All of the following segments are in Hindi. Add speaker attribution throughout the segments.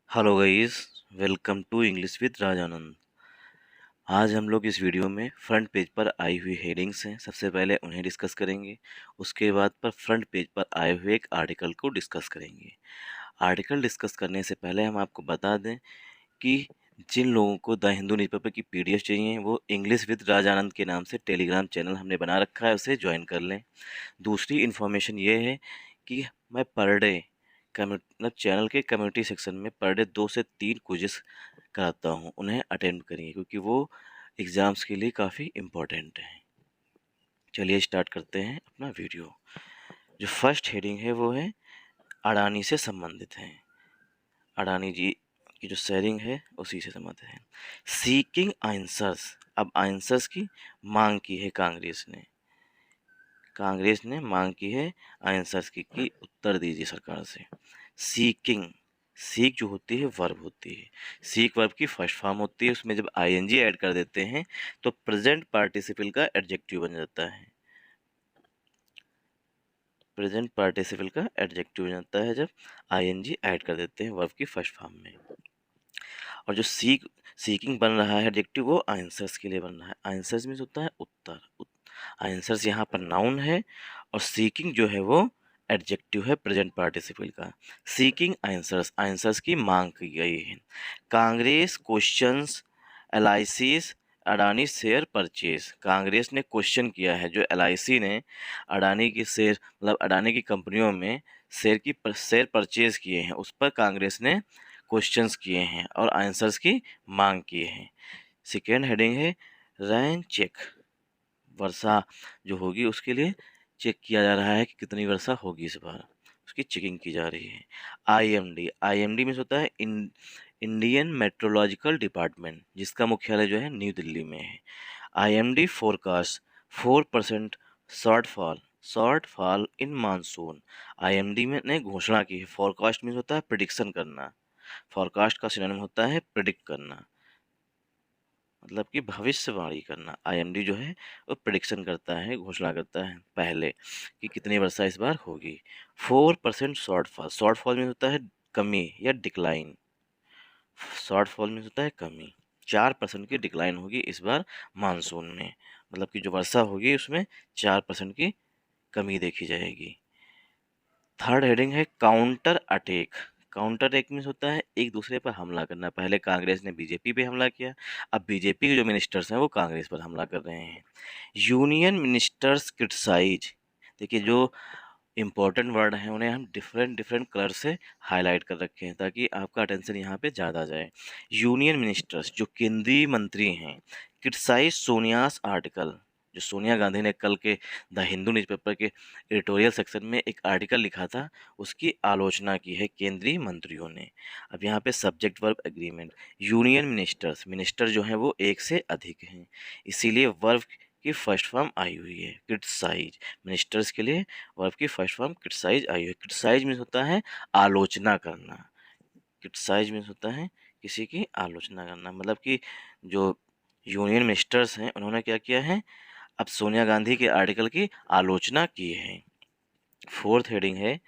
Speaker 1: Hello guys, welcome to English with Rajanand. आज हम लोग इस वीडियो में फ्रंट पेज पर आई हुई हेडिंग्स हैं, सबसे पहले उन्हें डिस्कस करेंगे। उसके बाद पर फ्रंट पेज पर आए हुए एक आर्टिकल को डिस्कस करेंगे। आर्टिकल डिस्कस करने से पहले हम आपको बता दें कि जिन लोगों को द हिंदू न्यूज़पेपर की पीडीएफ चाहिए वो इंग्लिश विद राजानंद के नाम से टेलीग्राम चैनल हमने बना रखा है, उसे ज्वाइन कर लें। दूसरी इन्फॉर्मेशन ये है कि मैं पर डे मतलब चैनल के कम्युनिटी सेक्शन में पर डे 2 से 3 क्विज़ेस कराता हूँ, उन्हें अटेंड करिए क्योंकि वो एग्ज़ाम्स के लिए काफ़ी इम्पोर्टेंट हैं। चलिए स्टार्ट करते हैं अपना वीडियो। जो फर्स्ट हेडिंग है वो है अडानी से संबंधित है। अडानी जी की जो शेयरिंग है उसी से संबंधित है। सीकिंग आंसर्स, अब आंसर्स की मांग की है कांग्रेस ने मांग की है आंसर्स की कि उत्तर दीजिए सरकार से। सीकिंग, सीक जो होती है वर्ब होती है, सीक वर्ब की फर्स्ट फॉर्म होती है, उसमें जब आईएनजी ऐड कर देते हैं तो प्रेजेंट पार्टिसिपल का एडजेक्टिव बन जाता है। प्रेजेंट पार्टिसिपल का एडजेक्टिव बन जाता है जब आईएनजी ऐड कर देते हैं वर्ब की फर्स्ट फॉर्म में। और जो सीकिंग बन रहा है एडजेक्टिव वो आंसर्स के लिए बन रहा है। आंसर्स मीन्स होता है उत्तर। आंसर्स यहाँ पर नाउन है और सीकिंग जो है वो एडजेक्टिव है प्रेजेंट पार्टिसिपल का। सीकिंग आंसर्स, आंसर्स की मांग की गई है। Congress questions LIC's Adani share purchase. Congress ने क्वेश्चन किया है जो एलआईसी ने अडानी की शेयर मतलब अडानी की कंपनियों में शेयर परचेज किए हैं, उस पर कांग्रेस ने क्वेश्चंस किए हैं और आंसर्स की मांग की है। सेकेंड हेडिंग है रैन चेक, वर्षा जो होगी उसके लिए चेक किया जा रहा है कि कितनी वर्षा होगी इस बार, उसकी चेकिंग की जा रही है। आईएमडी, आईएमडी में होता है इंडियन मेट्रोलॉजिकल डिपार्टमेंट, जिसका मुख्यालय जो है न्यू दिल्ली में है। आईएमडी फोरकास्ट 4% शॉर्टफॉल इन मानसून। आईएमडी में ने घोषणा की है। फोरकास्ट में होता है प्रिडिक्शन करना, फोरकास्ट का सिनोनिम होता है प्रिडिक्ट करना, मतलब कि भविष्यवाणी करना। आईएमडी जो है वो प्रिडिक्शन करता है, घोषणा करता है पहले कि कितनी वर्षा इस बार होगी। 4% शॉर्टफॉल, शॉर्टफॉल में होता है कमी या डिक्लाइन, शॉर्टफॉल में होता है कमी। 4% की डिक्लाइन होगी इस बार मानसून में, मतलब कि जो वर्षा होगी उसमें 4% की कमी देखी जाएगी। थर्ड हेडिंग है counter attack. Counter attack means होता है एक दूसरे पर हमला करना। पहले कांग्रेस ने बीजेपी पे हमला किया, अब बीजेपी के जो मिनिस्टर्स हैं वो कांग्रेस पर हमला कर रहे हैं। यूनियन मिनिस्टर्स क्रिटिसाइज, देखिए जो इंपॉर्टेंट वर्ड हैं उन्हें हम डिफरेंट डिफरेंट कलर से हाईलाइट कर रखे हैं ताकि आपका अटेंशन यहाँ पे ज़्यादा जाए। यूनियन मिनिस्टर्स जो केंद्रीय मंत्री हैं, क्रिटिसाइज सोनियास आर्टिकल, जो सोनिया गांधी ने कल के द हिंदू न्यूज़पेपर के एडिटोरियल सेक्शन में एक आर्टिकल लिखा था, उसकी आलोचना की है केंद्रीय मंत्रियों ने। अब यहाँ पे subject verb agreement, union ministers, minister जो हैं वो एक से अधिक हैं, इसीलिए वर्ब की फर्स्ट फॉर्म आई हुई है क्रिटिसाइज। मिनिस्टर्स के लिए वर्ब की फर्स्ट फॉर्म क्रिटिसाइज आई हुई है। क्रिटिसाइज मीन्स होता है आलोचना करना, क्रिटिसाइज मीन्स होता है किसी की आलोचना करना, मतलब कि जो यूनियन मिनिस्टर्स हैं उन्होंने क्या किया है, अब सोनिया गांधी के आर्टिकल की आलोचना की है। फोर्थ हेडिंग है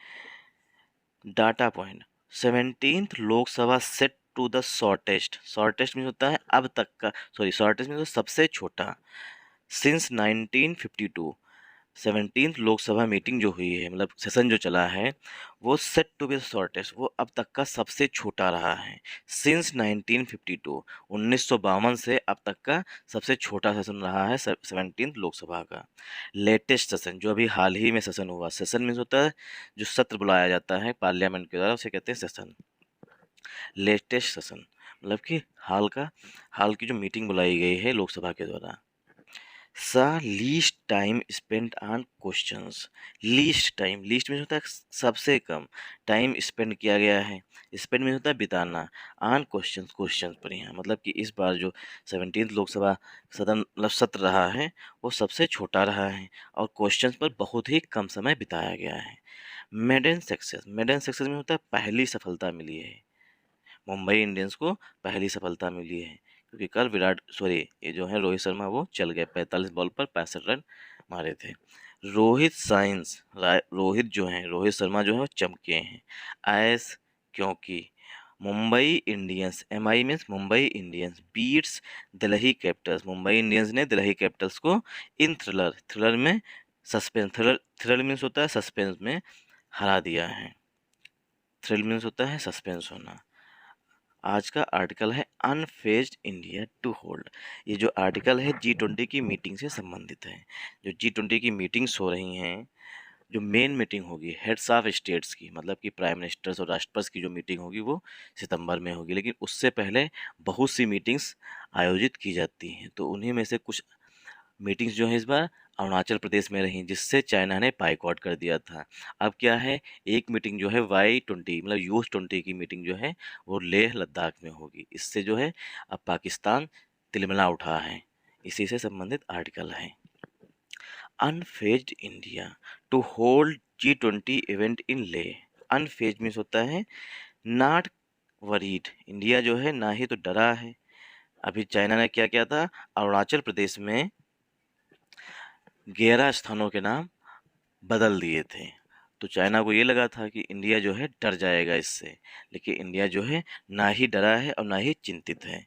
Speaker 1: data point, 17th Lok Sabha set to the shortest. Shortest means होता है अब तक का, सॉरी शॉर्टेस्ट मीन्स सबसे छोटा, सिंस 1952। 17th लोकसभा मीटिंग जो हुई है, मतलब सेशन जो चला है, वो सेट टू बी शॉर्टेस्ट, वो अब तक का सबसे छोटा रहा है। सिंस 1952, 1952 से अब तक का सबसे छोटा सेशन रहा है 17th लोकसभा का। लेटेस्ट सेशन, जो अभी हाल ही में सेशन हुआ, सेशन मीन्स होता है जो सत्र बुलाया जाता है पार्लियामेंट के द्वारा, उसे कहते हैं सेशन। लेटेस्ट सेशन मतलब कि हाल की जो मीटिंग बुलाई गई है लोकसभा के द्वारा। सा least time spend on questions, least time, least में होता है सबसे कम टाइम स्पेंड किया गया है, स्पेंड में होता है बिताना, ऑन क्वेश्चंस, क्वेश्चंस पर यहाँ, मतलब कि इस बार जो 17th लोकसभा सदन मतलब सत्र रहा है वो सबसे छोटा रहा है और क्वेश्चंस पर बहुत ही कम समय बिताया गया है। मेडन सक्सेस, मेडन सक्सेस में होता है पहली सफलता मिली है, मुंबई इंडियंस को पहली सफलता मिली है क्योंकि कल ये जो है रोहित शर्मा वो चल गए, 45 बॉल पर 65 रन मारे थे। रोहित शर्मा जो है वो चमके हैं। एस क्योंकि Mumbai Indians, MI means Mumbai Indians beats Delhi Capitals, Mumbai Indians ने दिल्ली कैपिटल्स को इन थ्रिलर, थ्रिलर में सस्पेंस, थ्रिलर, थ्रिलर मीन्स होता है सस्पेंस में, हरा दिया है। थ्रिल मीन्स होता है सस्पेंस होना। आज का आर्टिकल है अनफेज्ड इंडिया टू होल्ड। ये जो आर्टिकल है G20 की मीटिंग से संबंधित है। जो G20 की मीटिंग्स हो रही हैं, जो मेन मीटिंग होगी हेड्स ऑफ स्टेट्स की, मतलब कि प्राइम मिनिस्टर्स और राष्ट्रपति की जो मीटिंग होगी वो सितंबर में होगी, लेकिन उससे पहले बहुत सी मीटिंग्स आयोजित की जाती हैं। तो उन्हीं में से कुछ मीटिंग्स जो है इस बार अरुणाचल प्रदेश में रही, जिससे चाइना ने बाइकआउट कर दिया था। अब क्या है, एक मीटिंग जो है Y20 मतलब US-20 की मीटिंग जो है वो लेह लद्दाख में होगी। इससे जो है अब पाकिस्तान तिलमिला उठा है। इसी से संबंधित आर्टिकल है। Unfazed India to hold G20 event in Leh. Unfazed means होता है नॉट वरीड। इंडिया जो है ना ही तो डरा है। अभी चाइना ने क्या किया था, अरुणाचल प्रदेश में 11 स्थानों के नाम बदल दिए थे। तो चाइना को ये लगा था कि इंडिया जो है डर जाएगा इससे, लेकिन इंडिया जो है ना ही डरा है और ना ही चिंतित है।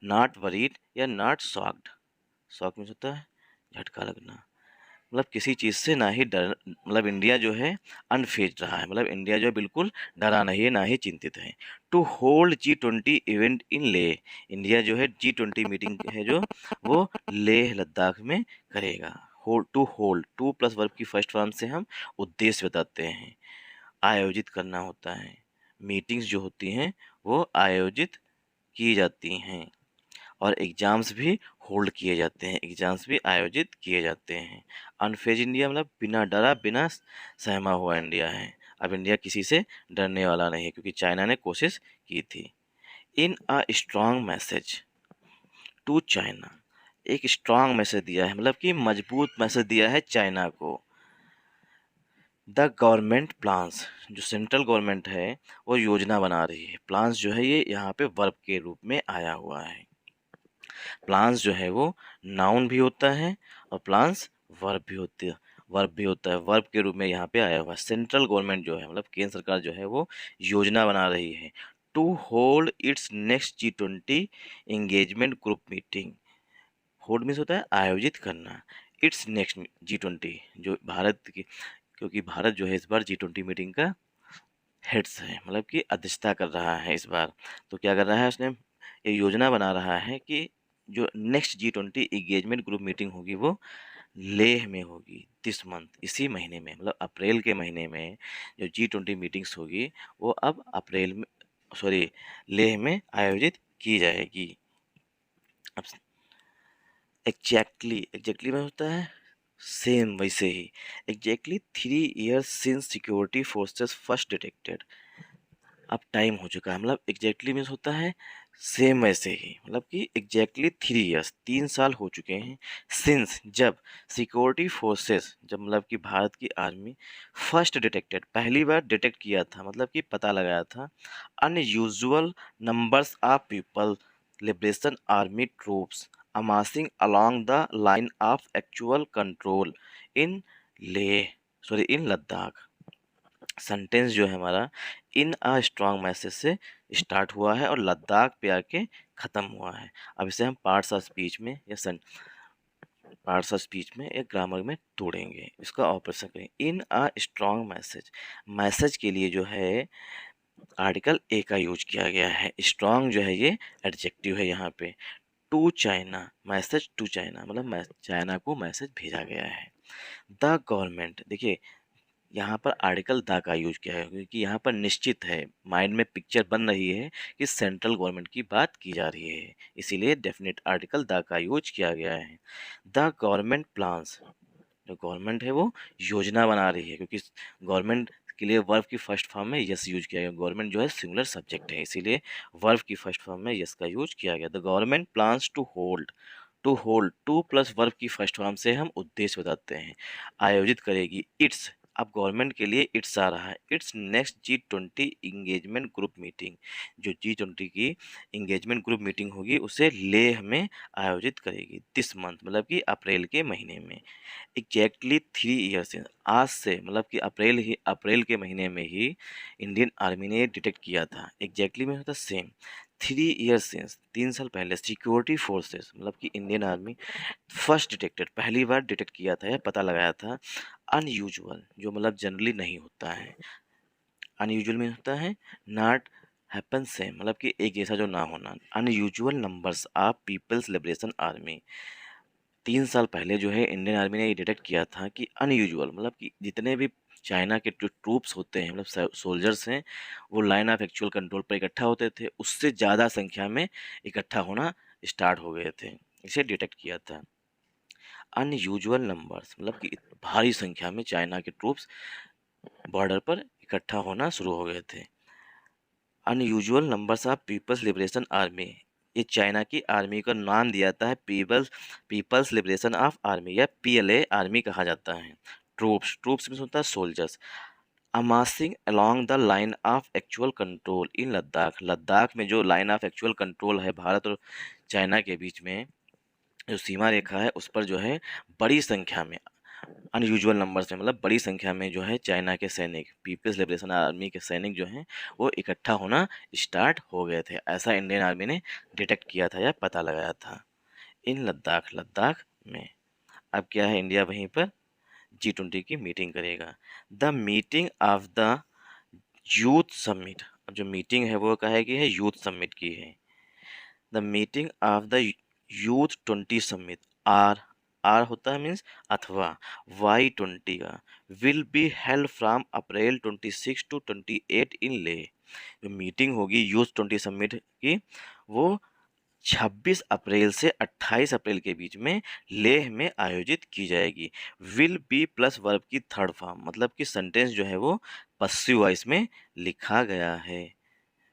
Speaker 1: नॉट वरीड या नॉट शॉक्ड, शॉक मीन्स होता है झटका लगना, मतलब किसी चीज़ से ना ही डर, मतलब इंडिया जो है अनफेज्ड रहा है, मतलब इंडिया जो है बिल्कुल डरा नहीं है, ना ही चिंतित है। To hold G20 event in ले। इंडिया जो है G20 मीटिंग है जो वो लेह लद्दाख में करेगा। Hold, to hold, to plus verb की फर्स्ट फॉर्म से हम उद्देश्य बताते हैं, आयोजित करना होता है। मीटिंग्स जो होती हैं वो आयोजित की जाती हैं और एग्ज़ाम्स भी होल्ड किए जाते हैं, एग्ज़ाम्स भी आयोजित किए जाते हैं। अनफेज इंडिया मतलब बिना डरा, बिना सहमा हुआ इंडिया है। अब इंडिया किसी से डरने वाला नहीं है, क्योंकि चाइना ने कोशिश की थी। In a strong message to China, एक स्ट्रॉन्ग मैसेज दिया है, मतलब कि मजबूत मैसेज दिया है चाइना को। द गवर्नमेंट प्लान्स, जो सेंट्रल गवर्नमेंट है वो योजना बना रही है। प्लान्स जो है ये यहाँ पे वर्ब के रूप में आया हुआ है। प्लान्स जो है वो नाउन भी होता है और प्लान्स वर्ब भी होती है, वर्ब भी होता है, वर्ब के रूप में यहाँ पे आया हुआ है। सेंट्रल गवर्नमेंट जो है मतलब केंद्र सरकार जो है वो योजना बना रही है to hold its next G20 engagement group meeting. Hold means होता है आयोजित करना, इट्स नेक्स्ट G20 जो भारत की, क्योंकि भारत जो है इस बार G20 मीटिंग का हेड्स है, मतलब कि अध्यक्षता कर रहा है इस बार। तो क्या कर रहा है उसने, ये योजना बना रहा है कि जो next G20 engagement group meeting होगी वो लेह में होगी दिस मंथ, इसी महीने में, मतलब अप्रैल के महीने में जो G20 मीटिंग्स होगी वो अब अप्रैल में, सॉरी, लेह में आयोजित की जाएगी। अब एग्जैक्टली में होता है सेम वैसे ही। Exactly 3 years since security forces first detected. अब टाइम हो चुका है, मतलब एग्जैक्टली मीन्स होता है सेम वैसे ही, मतलब कि एग्जैक्टली 3 years 3 साल हो चुके हैं सिंस, जब सिक्योरिटी फोर्सेस, जब मतलब कि भारत की आर्मी फर्स्ट डिटेक्टेड पहली बार डिटेक्ट किया था, मतलब कि पता लगाया था unusual numbers of People Liberation Army troops amassing along the Line of Actual Control in Leh, sorry in Ladakh. Sentence जो है हमारा इन अ स्ट्रॉन्ग मैसेज से स्टार्ट हुआ है और लद्दाख पे आके ख़त्म हुआ है। अब इसे हम पार्ट्स ऑफ स्पीच में या पार्ट्स ऑफ स्पीच में या ग्रामर में तोड़ेंगे, इसका ऑपरेशन करेंगे। इन अ स्ट्रॉन्ग मैसेज, मैसेज के लिए जो है आर्टिकल ए का यूज किया गया है। स्ट्रॉन्ग जो है ये एडजेक्टिव है यहाँ पे। To China, message to China मतलब चाइना को मैसेज भेजा गया है। द गवर्नमेंट, देखिए यहाँ पर आर्टिकल द का यूज किया है, क्योंकि यहाँ पर निश्चित है, माइंड में पिक्चर बन रही है कि सेंट्रल गवर्नमेंट की बात की जा रही है, इसीलिए डेफिनेट आर्टिकल द का यूज किया गया है। द गवर्नमेंट प्लान्स, जो गवर्नमेंट है वो योजना बना रही है, क्योंकि गवर्नमेंट के लिए वर्ब की फर्स्ट फॉर्म में यस यूज किया गया। गवर्नमेंट जो है सिंगुलर सब्जेक्ट है, इसीलिए वर्ब की फर्स्ट फॉर्म में यस का यूज किया गया। The government plans to hold, to hold to plus verb की फर्स्ट फॉर्म से हम उद्देश्य बताते हैं, आयोजित करेगी इट्स, अब गवर्नमेंट के लिए इट्स आ रहा है, it's next G20 engagement group meeting. जो G20 की इंगेजमेंट ग्रुप मीटिंग होगी उसे लेह में आयोजित करेगी दिस मंथ, मतलब कि अप्रैल के महीने में। एग्जैक्टली 3 ईयर्स से, आज से मतलब कि अप्रैल के महीने में ही इंडियन आर्मी ने डिटेक्ट किया था। एग्जैक्टली में होता सेम, 3 ईयर्स से, 3 साल पहले सिक्योरिटी फोर्सेस मतलब कि इंडियन आर्मी फर्स्ट डिटेक्टेड, पहली बार डिटेक्ट किया था या पता लगाया था अनयूजुअल, जो मतलब जनरली नहीं होता है। अनयूजुअल में होता है नॉट हैपन सेम, मतलब कि एक जैसा जो ना होना। Unusual numbers of peoples liberation army, 3 साल पहले जो है इंडियन आर्मी ने ये डिटेक्ट किया था कि अनयूजुअल मतलब कि जितने भी चाइना के जो ट्रूप्स होते हैं मतलब सोल्जर्स हैं, वो लाइन ऑफ एक्चुअल कंट्रोल पर इकट्ठा होते थे, उससे ज़्यादा संख्या में इकट्ठा होना स्टार्ट हो गए थे, इसे डिटेक्ट किया था। अनयूजुअल नंबर्स मतलब कि भारी संख्या में चाइना के ट्रूप्स बॉर्डर पर इकट्ठा होना शुरू हो गए थे। Unusual numbers of peoples liberation Army, ये चाइना की आर्मी का नाम दिया जाता है पीपल्स लिबरेशन ऑफ आर्मी या PLA आर्मी कहा जाता है। ट्रूप्स में होता है soldiers. Amassing along the Line of Actual Control in Ladakh, Ladakh में जो लाइन ऑफ एक्चुअल कंट्रोल है भारत और चाइना के बीच में, जो सीमा रेखा है उस पर जो है बड़ी संख्या में, अनयूजुअल नंबर्स में मतलब बड़ी संख्या में जो है चाइना के सैनिक, पीपल्स लिबरेशन आर्मी के सैनिक जो हैं वो इकट्ठा होना स्टार्ट हो गए थे, ऐसा इंडियन आर्मी ने डिटेक्ट किया था या पता लगाया था इन लद्दाख में। अब क्या है, इंडिया वहीं पर G20 की मीटिंग करेगा। The meeting of the youth summit, अब जो मीटिंग है वो कहा कि है यूथ समिट की है। The meeting of the youth 20 summit, or होता है मीन्स अथवा, Y20 का, will be held from April 26 to 28 in Leh. जो मीटिंग होगी यूथ 20 समिट की वो 26 अप्रैल से 28 अप्रैल के बीच में लेह में आयोजित की जाएगी। विल बी प्लस वर्ब की थर्ड फॉर्म, मतलब कि सेंटेंस जो है वो पस्सिव वॉइस में लिखा गया है।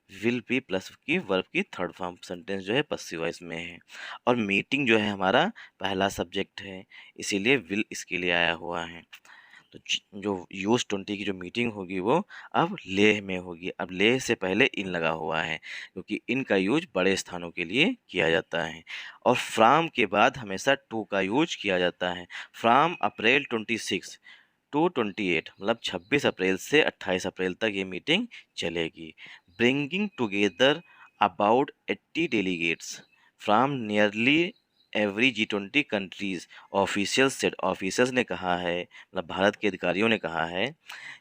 Speaker 1: विल बी प्लस की वर्ब की थर्ड फॉर्म सेंटेंस जो है पस्सिव वॉइस में है, और मीटिंग जो है हमारा पहला सब्जेक्ट है, इसीलिए विल इसके लिए आया हुआ है। तो जो यूथ 20 की जो मीटिंग होगी वो अब लेह में होगी। अब लेह से पहले इन लगा हुआ है क्योंकि इन का यूज बड़े स्थानों के लिए किया जाता है, और फ्राम के बाद हमेशा टू का यूज किया जाता है। फ्राम अप्रैल 26 to 28 मतलब 26 अप्रैल से 28 अप्रैल तक ये मीटिंग चलेगी। Bringing together about 80 delegates from nearly every G20 countries, officials said, officials ने कहा है मतलब भारत के अधिकारियों ने कहा है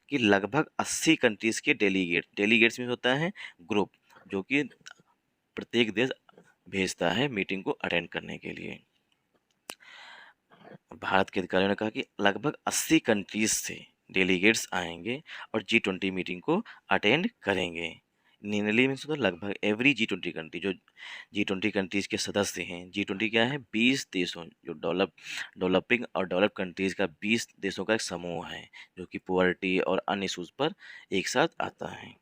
Speaker 1: कि लगभग 80 कंट्रीज के डेलीगेट्स में होता है ग्रुप, जो कि प्रत्येक देश भेजता है मीटिंग को अटेंड करने के लिए। भारत के अधिकारियों ने कहा कि लगभग 80 कंट्रीज से डेलीगेट्स आएंगे और G20 मीटिंग को अटेंड करेंगे। नियरली मीन्स होता है लगभग एवरी G20 कंट्री, जो G20 कंट्रीज के सदस्य हैं। G20 क्या है, 20 देशों, जो डेवलपिंग और डेवलप कंट्रीज का 20 देशों का एक समूह है जो कि पुअर्टी और अन्य इशूज पर एक साथ आता है।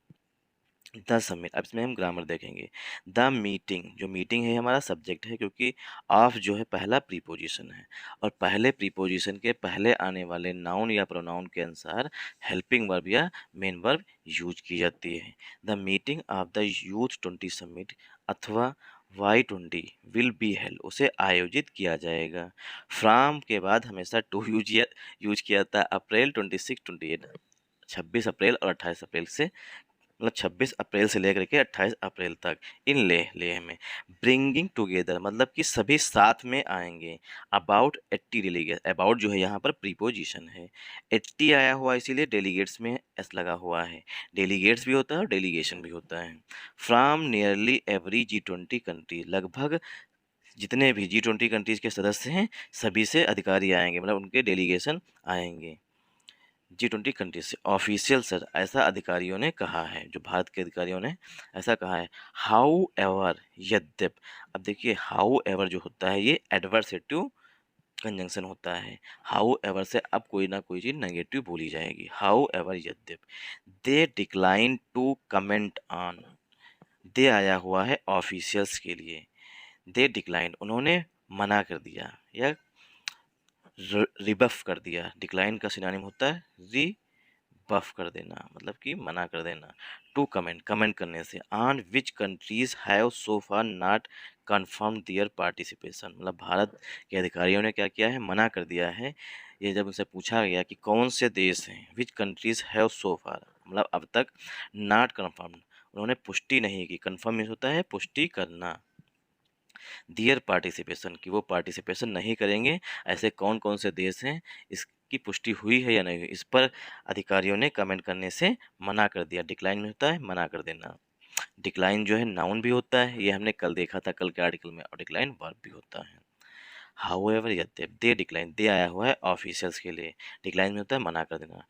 Speaker 1: द समिट, अब इसमें हम ग्रामर देखेंगे। द मीटिंग, जो मीटिंग है हमारा सब्जेक्ट है क्योंकि ऑफ जो है पहला प्रीपोजिशन है, और पहले प्रीपोजिशन के पहले आने वाले नाउन या प्रोनाउन के अनुसार हेल्पिंग वर्ब या मेन वर्ब यूज की जाती है। The meeting of the youth 20 summit अथवा Y20 विल बी हेल्ड, उसे आयोजित किया जाएगा। फ्राम के बाद हमेशा टू यूज किया जाता है। अप्रैल 26 28, 26 अप्रैल और 28 अप्रैल से, मतलब 26 अप्रैल से लेकर के 28 अप्रैल तक इन लेह में। ब्रिंगिंग टुगेदर मतलब कि सभी साथ में आएंगे। अबाउट 80 डेलीगेट, अबाउट जो है यहाँ पर प्रीपोजिशन है, 80 आया हुआ इसीलिए डेलीगेट्स में एस लगा हुआ है। डेलीगेट्स भी होता है और डेलीगेशन भी होता है। From nearly every G20 country, लगभग जितने भी G20 कंट्रीज के सदस्य हैं सभी से अधिकारी आएंगे, मतलब उनके डेलीगेशन आएंगे G20 कंट्रीज से। ऑफिशियल सर, ऐसा अधिकारियों ने कहा है, जो भारत के अधिकारियों ने ऐसा कहा है। हाउ एवर, यद्यप, अब देखिए हाउ एवर जो होता है ये एडवर्सेटिव कंजंक्शन होता है। हाउ एवर से अब कोई ना कोई चीज़ नेगेटिव बोली जाएगी। हाउ एवर यद्यप, they decline to comment on, they आया हुआ है ऑफिशियल्स के लिए। दे डिक्लाइन, उन्होंने मना कर दिया या रिबफ कर दिया। डिक्लाइन का सिनोनिम होता है बफ कर देना, मतलब कि मना कर देना। टू कमेंट, कमेंट करने से। On which countries have so far not confirm their participation, मतलब भारत के अधिकारियों ने क्या किया है, मना कर दिया है। ये जब उनसे पूछा गया कि कौन से देश हैं, विच कंट्रीज हैव सो फार, मतलब अब तक नॉट कन्फर्म, उन्होंने पुष्टि नहीं की। कन्फर्म मीन्स होता है पुष्टि करना। दियर पार्टिसिपेशन, की वो पार्टिसिपेशन नहीं करेंगे, ऐसे कौन कौन से देश हैं, इसकी पुष्टि हुई है या नहीं हुई, इस पर अधिकारियों ने कमेंट करने से मना कर दिया। डिक्लाइन में होता है मना कर देना। डिक्लाइन जो है नाउन भी होता है, ये हमने कल देखा था, कल के आर्टिकल में, और डिक्लाइन वर्ब भी होता है। हाउएवर यद्यप, दे डिक्लाइन, दे आया हुआ है ऑफिशियल्स के लिए, डिक्लाइन में होता है मना कर देना।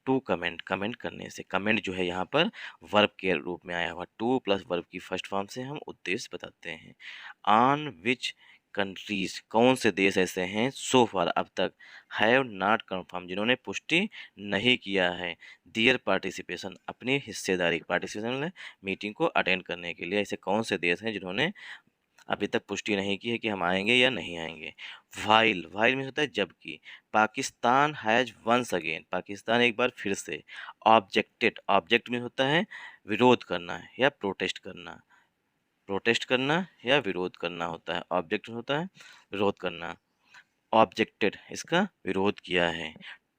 Speaker 1: टू कमेंट, कमेंट करने से। कमेंट जो है यहाँ पर वर्ब के रूप में आया हुआ, टू प्लस वर्ब की फर्स्ट फॉर्म से हम उद्देश्य बताते हैं। ऑन विच कंट्रीज, कौन से देश ऐसे हैं, सो फार अब तक, हैव नॉट कन्फर्म, जिन्होंने पुष्टि नहीं किया है, दियर पार्टिसिपेशन, अपनी हिस्सेदारी, पार्टिसिपेशन मीटिंग को अटेंड करने के लिए, ऐसे कौन से देश हैं जिन्होंने अभी तक पुष्टि नहीं की है कि हम आएंगे या नहीं आएंगे। वाइल, वाइल मीन्स होता है जबकि। Pakistan has once again, Pakistan एक बार फिर से। ऑब्जेक्टेड, ऑब्जेक्ट मीन्स होता है विरोध करना या प्रोटेस्ट करना, प्रोटेस्ट करना या विरोध करना होता है। ऑब्जेक्ट होता है विरोध करना। ऑब्जेक्टेड, इसका विरोध किया है।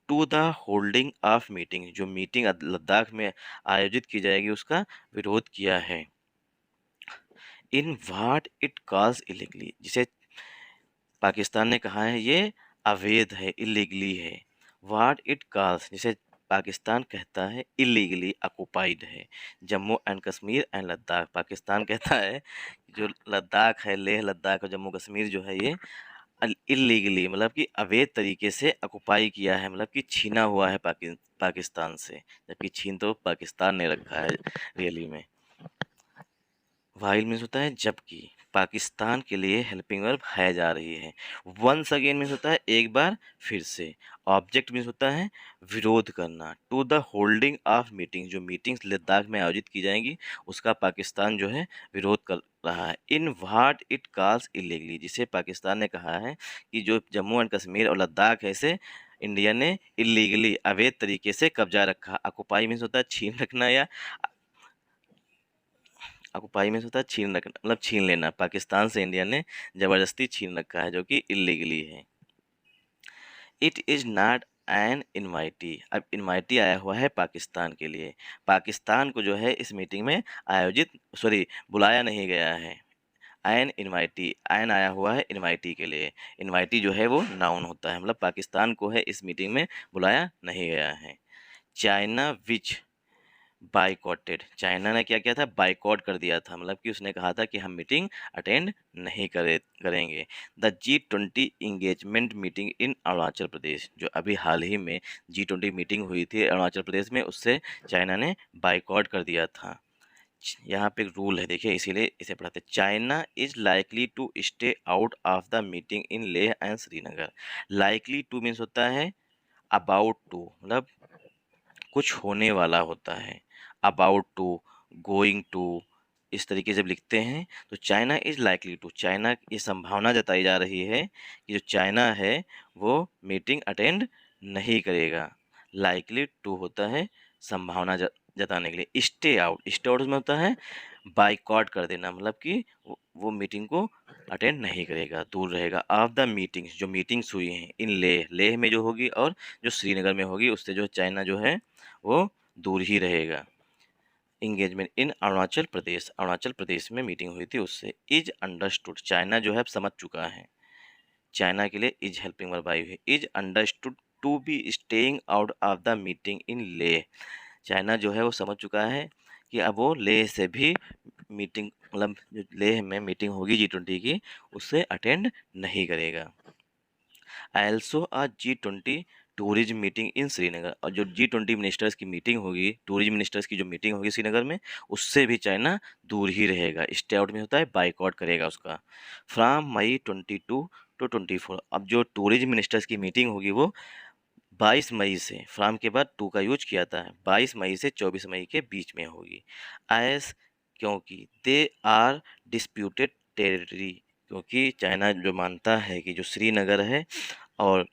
Speaker 1: To the holding of meeting, जो मीटिंग लद्दाख में आयोजित की जाएगी उसका विरोध किया है। In what it calls illegally, जिसे पाकिस्तान ने कहा है ये अवैध है, इलीगली है। वाट इट कॉल्स, जिसे पाकिस्तान कहता है इलीगली ऑक्युपाइड है। जम्मू एंड कश्मीर एंड लद्दाख, पाकिस्तान कहता है जो लद्दाख है, लेह लद्दाख और जम्मू कश्मीर जो है ये इलीगली, मतलब कि अवैध तरीके से ऑक्युपाई किया है, मतलब कि छीना हुआ है पाकिस्तान से, जबकि छीन तो पाकिस्तान ने रखा है रियली में। वाइल मीन्स होता है जबकि, पाकिस्तान के लिए हेल्पिंग वर्ब है जा रही है। वंस अगेन मीन्स होता है एक बार फिर से। ऑब्जेक्ट मीन्स होता है विरोध करना। To the holding of meeting, जो मीटिंग्स लद्दाख में आयोजित की जाएंगी उसका पाकिस्तान जो है विरोध कर रहा है। In what it calls illegally, जिसे पाकिस्तान ने कहा है कि जो जम्मू एंड कश्मीर और लद्दाख है इसे इंडिया ने इलीगली, अवैध तरीके से कब्जा रखा। ऑक्युपाई मीन्स होता है छीन रखना, या ऑक्युपाई मीन्स होता है छीन रखना, मतलब छीन लेना। पाकिस्तान से इंडिया ने ज़बरदस्ती छीन रखा है, जो कि इलीगली है। It is not an invitee, अब इनवाइटी आया हुआ है पाकिस्तान के लिए। पाकिस्तान को जो है इस मीटिंग में बुलाया नहीं गया है। एन इनवाइटी, एन आया हुआ है इनवाइटी के लिए। इनवाइटी जो है वो नाउन होता है, मतलब पाकिस्तान को है इस मीटिंग में बुलाया नहीं गया है। चाइना विच बाइकॉटेड, चाइना ने क्या किया था, बाइकॉट कर दिया था, मतलब कि उसने कहा था कि हम मीटिंग अटेंड नहीं करेंगे। The G20 engagement meeting in Arunachal Pradesh, जो अभी हाल ही में G20 मीटिंग हुई थी अरुणाचल प्रदेश में, उससे चाइना ने बाइकॉट कर दिया था। यहाँ पे एक रूल है देखिए, इसीलिए इसे पढ़ाते। China is likely to stay out of the meeting in Leh and Srinagar. Likely to means होता है अबाउट टू, मतलब कुछ होने वाला होता है। अबाउट टू, गोइंग टू, इस तरीके से जब लिखते हैं तो China is likely to, China ये संभावना जताई जा रही है कि जो चाइना है वो मीटिंग अटेंड नहीं करेगा। लाइकली टू होता है संभावना जताने के लिए। स्टे आउट, स्टे आउट में होता है बाइकॉट कर देना, मतलब कि वो मीटिंग को अटेंड नहीं करेगा, दूर रहेगा। ऑफ द मीटिंग्स, जो मीटिंग्स हुई हैं इन लेह, लेह में जो होगी और जो श्रीनगर में होगी उससे जो चाइना जो है वो दूर ही रहेगा। इंगेजमेंट इन अरुणाचल प्रदेश, अरुणाचल प्रदेश में मीटिंग हुई थी उससे। इज अंडरस्टूड, चाइना जो है अब समझ चुका है, चाइना के लिए इज हेल्पिंग वर्ब आई है। Is understood to be staying out of the meeting in Leh, China जो है वो समझ चुका है कि अब वो लेह से भी मीटिंग, मतलब जो लेह में मीटिंग होगी G20 की उससे अटेंड नहीं करेगा। Also a G20 tourism meeting in Srinagar, और जो G20 मिनिस्टर्स की मीटिंग होगी, टूरिज्म मिनिस्टर्स की जो मीटिंग होगी श्रीनगर में, उससे भी चाइना दूर ही रहेगा। स्टे आउट में होता है बाइकआउट करेगा उसका। फ्रॉम मई 22 टू 24, अब जो टूरिज्म मिनिस्टर्स की मीटिंग होगी वो 22 मई से, फ्रॉम के बाद टू का यूज किया था, 22 मई से 24 मई के बीच में होगी। एस, क्योंकि दे आर डिस्प्यूटेड टेरिटरी, क्योंकि चाइना जो मानता है कि जो श्रीनगर है और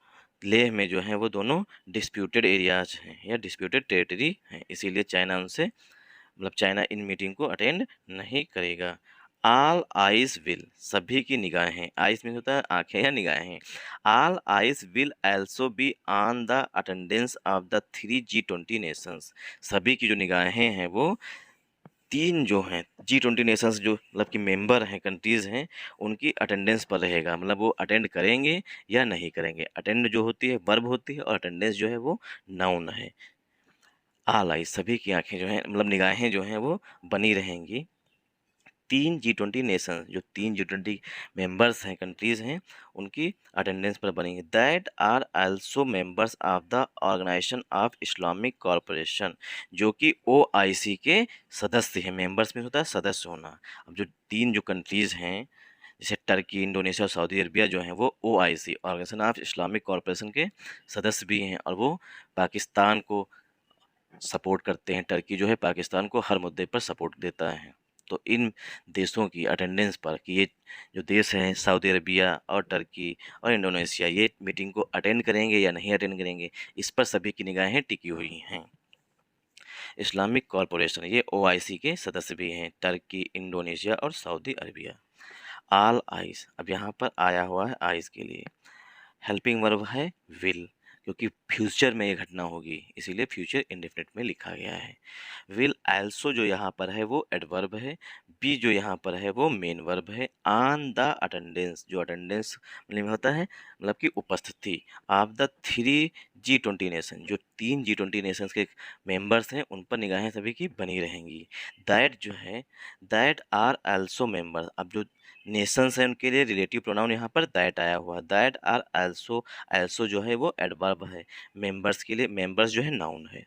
Speaker 1: लेह में जो है वो दोनों डिस्प्यूटेड एरियाज हैं या डिस्प्यूटेड टेरिटरी हैं, इसीलिए चाइना उनसे मतलब चाइना इन मीटिंग को अटेंड नहीं करेगा। ऑल आइज विल, सभी की निगाहें, आइज में होता है आंखें या निगाहें। All eyes will also be on the attendance of the 3 G20 Nations, सभी की जो निगाहें हैं वो 3 जो हैं G20 नेशंस जो मतलब कि मेंबर हैं, कंट्रीज़ हैं, उनकी अटेंडेंस पर रहेगा, मतलब वो अटेंड करेंगे या नहीं करेंगे। अटेंड जो होती है वर्ब होती है और अटेंडेंस जो है वो नाउन है। ऑल आइज, सभी की आंखें जो हैं मतलब निगाहें जो हैं वो बनी रहेंगी 3 G20 नेशन, जो 3 G20 मेंबर्स हैं, कंट्रीज़ हैं, उनकी अटेंडेंस पर बनेंगे। That are also members of the organisation of Islamic corporation, जो कि OIC के सदस्य हैं। मेंबर्स में होता है सदस्य होना। अब जो 3 जो कंट्रीज़ हैं जैसे टर्की, इंडोनेशिया और सऊदी अरबिया जो हैं वो OIC organisation of Islamic corporation के सदस्य भी हैं और वो पाकिस्तान को सपोर्ट करते हैं। टर्की जो है पाकिस्तान को हर मुद्दे पर सपोर्ट देता है। तो इन देशों की अटेंडेंस पर कि ये जो देश हैं सऊदी अरबिया और टर्की और इंडोनेशिया, ये मीटिंग को अटेंड करेंगे या नहीं अटेंड करेंगे, इस पर सभी की निगाहें टिकी हुई हैं। इस्लामिक कॉरपोरेशन, ये OIC के सदस्य भी हैं, टर्की, इंडोनेशिया और सऊदी अरबिया। ऑल आइज, अब यहाँ पर आया हुआ है आइज के लिए, हेल्पिंग वर्ब है विल, क्योंकि फ्यूचर में ये घटना होगी इसीलिए फ्यूचर इंडेफिनिट में लिखा गया है। विल आल्सो जो यहाँ पर है वो एडवर्ब है। बी जो यहाँ पर है वो मेन वर्ब है। ऑन द अटेंडेंस, जो अटेंडेंस मतलब होता है मतलब कि उपस्थिति ऑफ द 3 G20 नेशन, जो 3 G20 नेशंस के मेंबर्स हैं उन पर निगाहें सभी की बनी रहेंगी। दैट जो है दैट आर आल्सो मेंबर्स, अब जो नेशंस हैं उनके लिए रिलेटिव प्रोनाउन यहाँ पर दैट आया हुआ है। दैट आर आल्सो, आल्सो जो है वो एडवर्ब है। मेंबर्स के लिए मेंबर्स जो है नाउन है।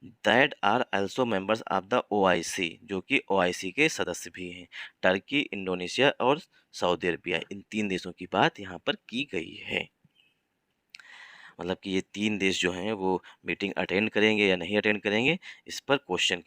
Speaker 1: That are also members of the OIC, जो कि OIC के सदस्य भी हैं। टर्की, इंडोनेशिया और सऊदी अरबिया, इन 3 देशों की बात यहाँ पर की गई है। मतलब कि ये 3 देश जो हैं वो मीटिंग अटेंड करेंगे या नहीं अटेंड करेंगे, इस पर क्वेश्चन